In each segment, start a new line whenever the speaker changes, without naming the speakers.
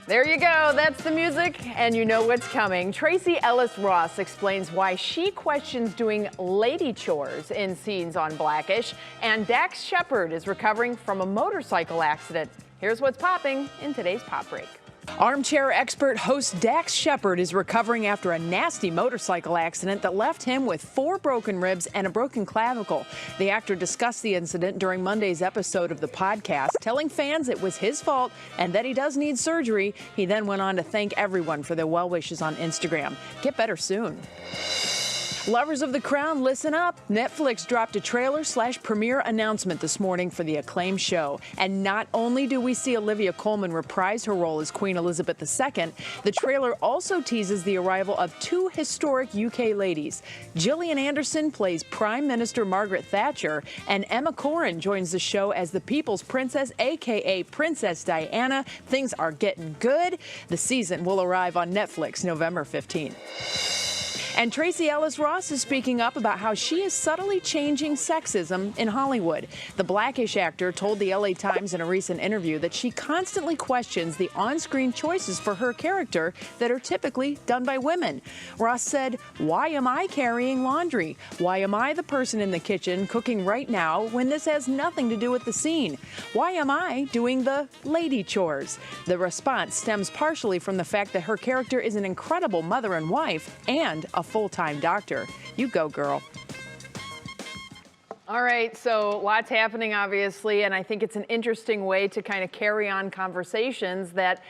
There you go. That's the music, and you know what's coming. Tracee Ellis Ross explains why she questions doing lady chores in scenes on Blackish, and Dax Shepard is recovering from a motorcycle accident. Here's what's popping in today's Pop Break. Armchair expert host Dax Shepard is recovering after a nasty motorcycle accident that left him with 4 broken ribs and a broken clavicle. The actor discussed the incident during Monday's episode of the podcast, telling fans it was his fault and that he does need surgery. He then went on to thank everyone for their well wishes on Instagram. Get better soon. Lovers of The Crown, listen up. Netflix dropped a trailer/premiere announcement this morning for the acclaimed show. And not only do we see Olivia Colman reprise her role as Queen Elizabeth II, the trailer also teases the arrival of 2 historic UK ladies. Gillian Anderson plays Prime Minister Margaret Thatcher, and Emma Corrin joins the show as the People's Princess, a.k.a. Princess Diana. Things are getting good. The season will arrive on Netflix November 15th. And Tracee Ellis Ross is speaking up about how she is subtly changing sexism in Hollywood. The Blackish actor told the LA Times in a recent interview that she constantly questions the on-screen choices for her character that are typically done by women. Ross said, "Why am I carrying laundry? Why am I the person in the kitchen cooking right now when this has nothing to do with the scene? Why am I doing the lady chores?" The response stems partially from the fact that her character is an incredible mother and wife and a full-time doctor. You go, girl. All right, so lots happening, obviously, and I think it's an interesting way to kind of carry on conversations that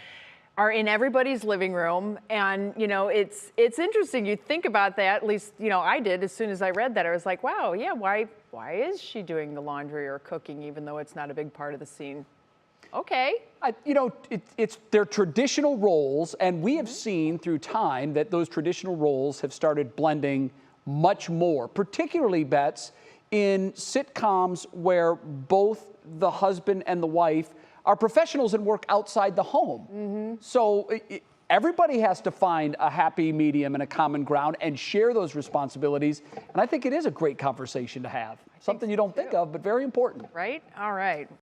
are in everybody's living room. And, you know, it's interesting. You think about that, at least, you know, I did as soon as I read that. I was like, wow, yeah, why is she doing the laundry or cooking, even though it's not a big part of the scene? Okay.
It's their traditional roles, and we have seen through time that those traditional roles have started blending much more, particularly, Bets, in sitcoms where both the husband and the wife are professionals and work outside the home. So everybody has to find a happy medium and a common ground and share those responsibilities. And I think it is a great conversation to have. Something you don't think of, but very important.
Right? All right.